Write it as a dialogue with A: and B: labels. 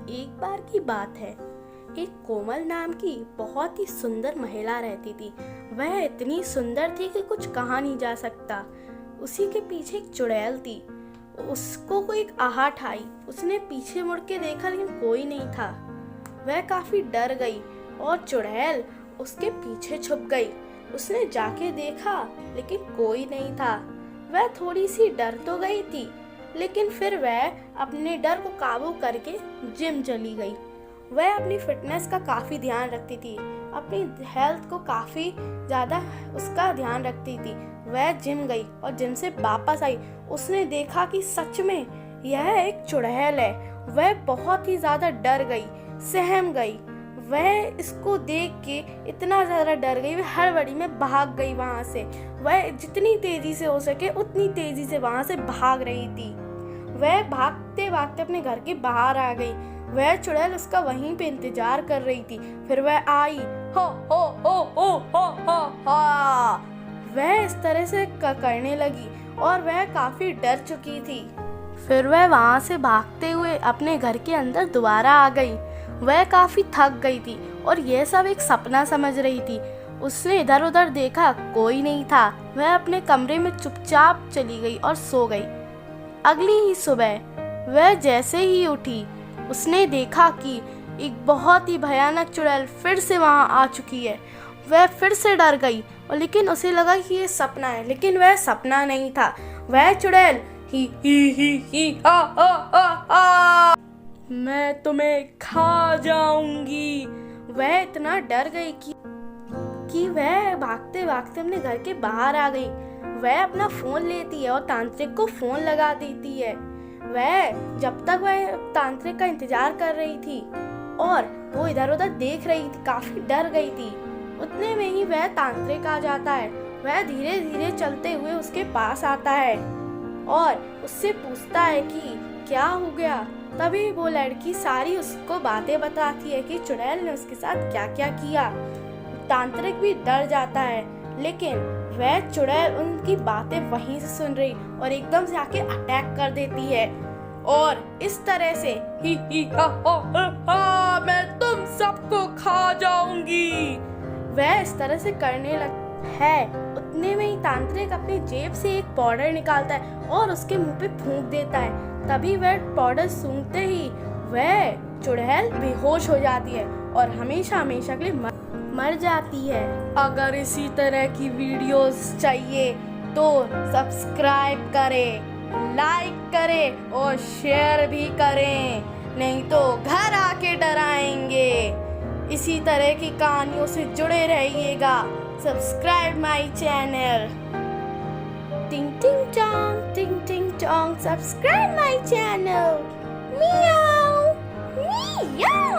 A: एक बार की बात है। एक कोमल नाम की बहुत ही सुंदर महिला रहती थी। वह इतनी सुंदर थी कि कुछ कहा नहीं जा सकता। उसी के पीछे एक चुड़ैल थी। उसको कोई एक आहट आई। उसने पीछे मुड़ के देखा लेकिन कोई नहीं था। वह काफी डर गई और चुड़ैल उसके पीछे छुप गई। उसने जाके देखा लेकिन कोई नहीं था। वह थोड़ी सी डर तो गई थी लेकिन फिर वह अपने डर को काबू करके जिम चली गई। वह अपनी फिटनेस का काफ़ी ध्यान रखती थी, अपनी हेल्थ को काफ़ी ज़्यादा उसका ध्यान रखती थी। वह जिम गई और जिम से वापस आई। उसने देखा कि सच में यह एक चुड़ैल है। वह बहुत ही ज़्यादा डर गई, सहम गई। वह इसको देख के इतना ज़्यादा डर गई, वह हड़बड़ी में भाग गई वहाँ से। वह जितनी तेज़ी से हो सके उतनी तेज़ी से वहाँ से भाग रही थी। वह भागते भागते अपने घर के बाहर आ गई। वह चुड़ैल उसका वहीं पे इंतजार कर रही थी। फिर वह आई, हो हो हो हो हो हो हो। वह इस तरह से करने लगी और वह काफ़ी डर चुकी थी। फिर वह वहाँ से भागते हुए अपने घर के अंदर दोबारा आ गई। वह काफ़ी थक गई थी और यह सब एक सपना समझ रही थी। उसने इधर उधर देखा, कोई नहीं था। वह अपने कमरे में चुपचाप चली गई और सो गई। अगली ही सुबह वह जैसे ही उठी, उसने देखा कि एक बहुत ही भयानक चुड़ैल फिर से वहाँ आ चुकी है। वह फिर से डर गई और लेकिन उसे लगा कि ये सपना है, लेकिन वह सपना नहीं था। वह चुड़ैल ही हा हा हा हा, मैं तुम्हें खा जाऊंगी। वह इतना डर गई कि वह भागते भागते अपने घर के बाहर आ गई। वह अपना फोन लेती है और तांत्रिक को फोन लगा देती है। वह जब तक वह तांत्रिक का इंतजार कर रही थी और वो इधर उधर देख रही थी, काफी डर गई थी, उतने में ही वह तांत्रिक आ जाता है। वह धीरे धीरे चलते हुए उसके पास आता है और उससे पूछता है कि क्या हो गया। तभी वो लड़की सारी उसको बातें बताती है कि चुड़ैल ने उसके साथ क्या क्या किया। तांत्रिक भी डर जाता है लेकिन वह चुड़ैल उनकी बातें वहीं से सुन रही और एकदम से आके अटैक कर देती है और इस तरह से ही हा हा, मैं तुम सबको खा जाऊंगी। वह इस तरह से करने लगता है। उतने में ही तांत्रिक अपनी जेब से एक पाउडर निकालता है और उसके मुंह पे फूंक देता है। तभी वह पाउडर सूंघते ही वह चुड़ैल बेहोश हो जाती है और हमेशा हमेशा के लिए मर जाती है। अगर इसी तरह की वीडियोस चाहिए तो सब्सक्राइब करें, लाइक करें और शेयर भी करें, नहीं तो घर आके डराएंगे। इसी तरह की कहानियों से जुड़े रहिएगा। Subscribe my channel. टिंग टिंग टोंग, सब्सक्राइब माय चैनल। मियाओ मियाओ।